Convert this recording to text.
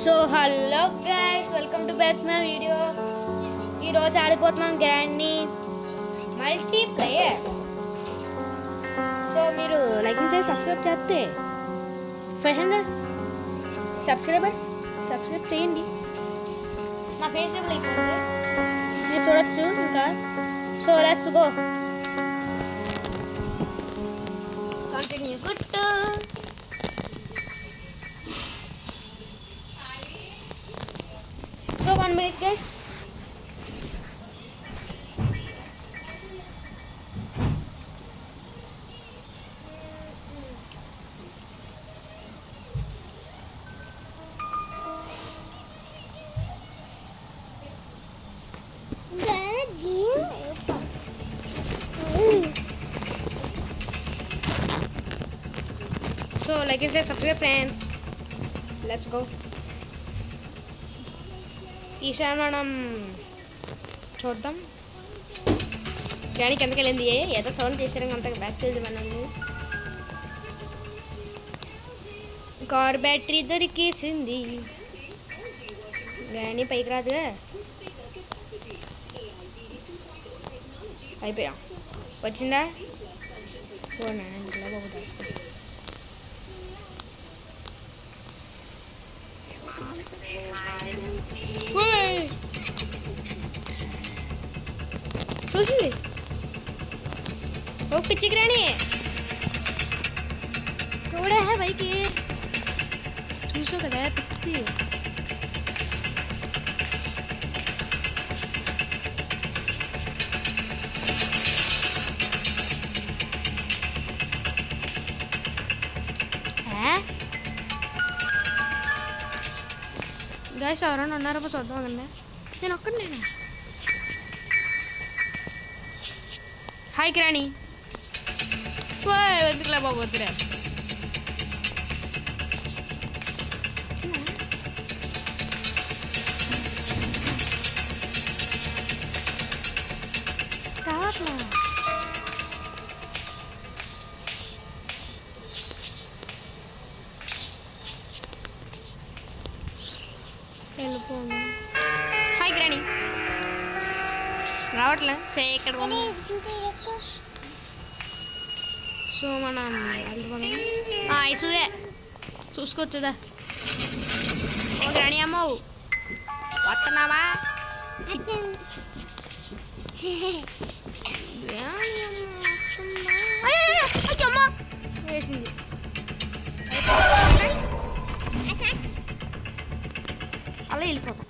So hello guys, welcome to back my video. ఈరోజు ఆడిపోతున్నాం గ్రాండ్ని multiplayer. So మీరు like చేసి subscribe చేస్తే 500 సబ్స్క్రైబర్స్ సబ్స్క్రైబ్ చేయండి. మా ఫేస్ రివీల్ అయిపోయింది, మీరు చూడొచ్చు ఇంకా. సో లెట్స్ గో, కంటిన్యూ గుట్టు. So 1 minute guys. So like and share, subscribe friends. Let's go. ఈసారి మనం చూద్దాం గ్రాని కిందకి వెళ్ళింది. ఏదో సౌండ్ చేసారు అంత బ్యాక్ చేసి మనల్ని. కార్ బ్యాటరీ దొరికేసింది. గ్రాని పైకి రాదుగా. అయిపోయా, వచ్చిందా? పోనా ఇంట్లో బాబు దాచుకో. చూసింది ఓ పిచ్చి గ్రాని, చూడే పైకి. చూసావు కదా పిచ్చి. గాయస్ ఎవరైనా ఉన్నారో చూద్దాం అండి. నేను ఒక్కడినేనా? హాయ్ గ్రాని. వద్దులే బాబు, వద్దులే. రావట్లా. వెళ్ళిపోను. హాయ్ గ్రాని. రావట్లే చేయి ఇక్కడ. సో మనం ఇసుదే చూసుకోవచ్చుదా. ఓ గ్రాని అమ్మ వస్తున్నావా? అమ్మ వేసింది. అలా వెళ్ళిపోతాం.